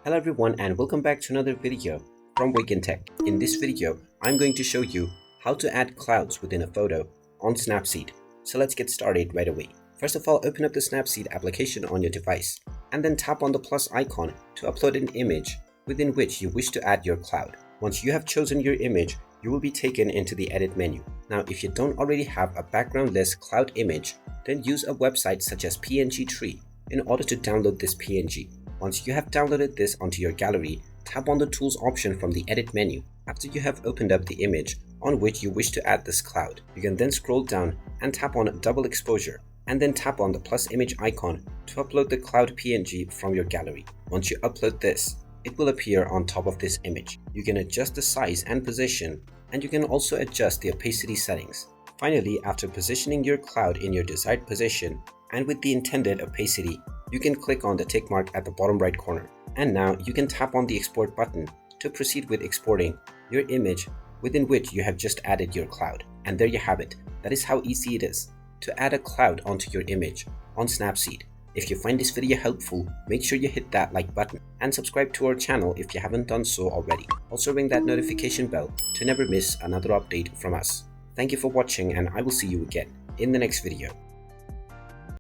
Hello everyone and welcome back to another video from Wake&Tech. In this video, I'm going to show you how to add clouds within a photo on Snapseed. So let's get started right away. First of all, open up the Snapseed application on your device and then tap on the plus icon to upload an image within which you wish to add your cloud. Once you have chosen your image, you will be taken into the edit menu. Now, if you don't already have a backgroundless cloud image, then use a website such as PNG Tree in order to download this PNG. Once you have downloaded this onto your gallery, tap on the Tools option from the Edit menu. After you have opened up the image on which you wish to add this cloud, you can then scroll down and tap on Double Exposure, and then tap on the plus image icon to upload the cloud PNG from your gallery. Once you upload this, it will appear on top of this image. You can adjust the size and position, and you can also adjust the opacity settings. Finally, after positioning your cloud in your desired position and with the intended opacity, you can click on the tick mark at the bottom right corner. And now you can tap on the export button to proceed with exporting your image within which you have just added your cloud. And there you have it. That is how easy it is to add a cloud onto your image on Snapseed. If you find this video helpful, make sure you hit that like button and subscribe to our channel if you haven't done so already. Also ring that notification bell to never miss another update from us. Thank you for watching, and I will see you again in the next video.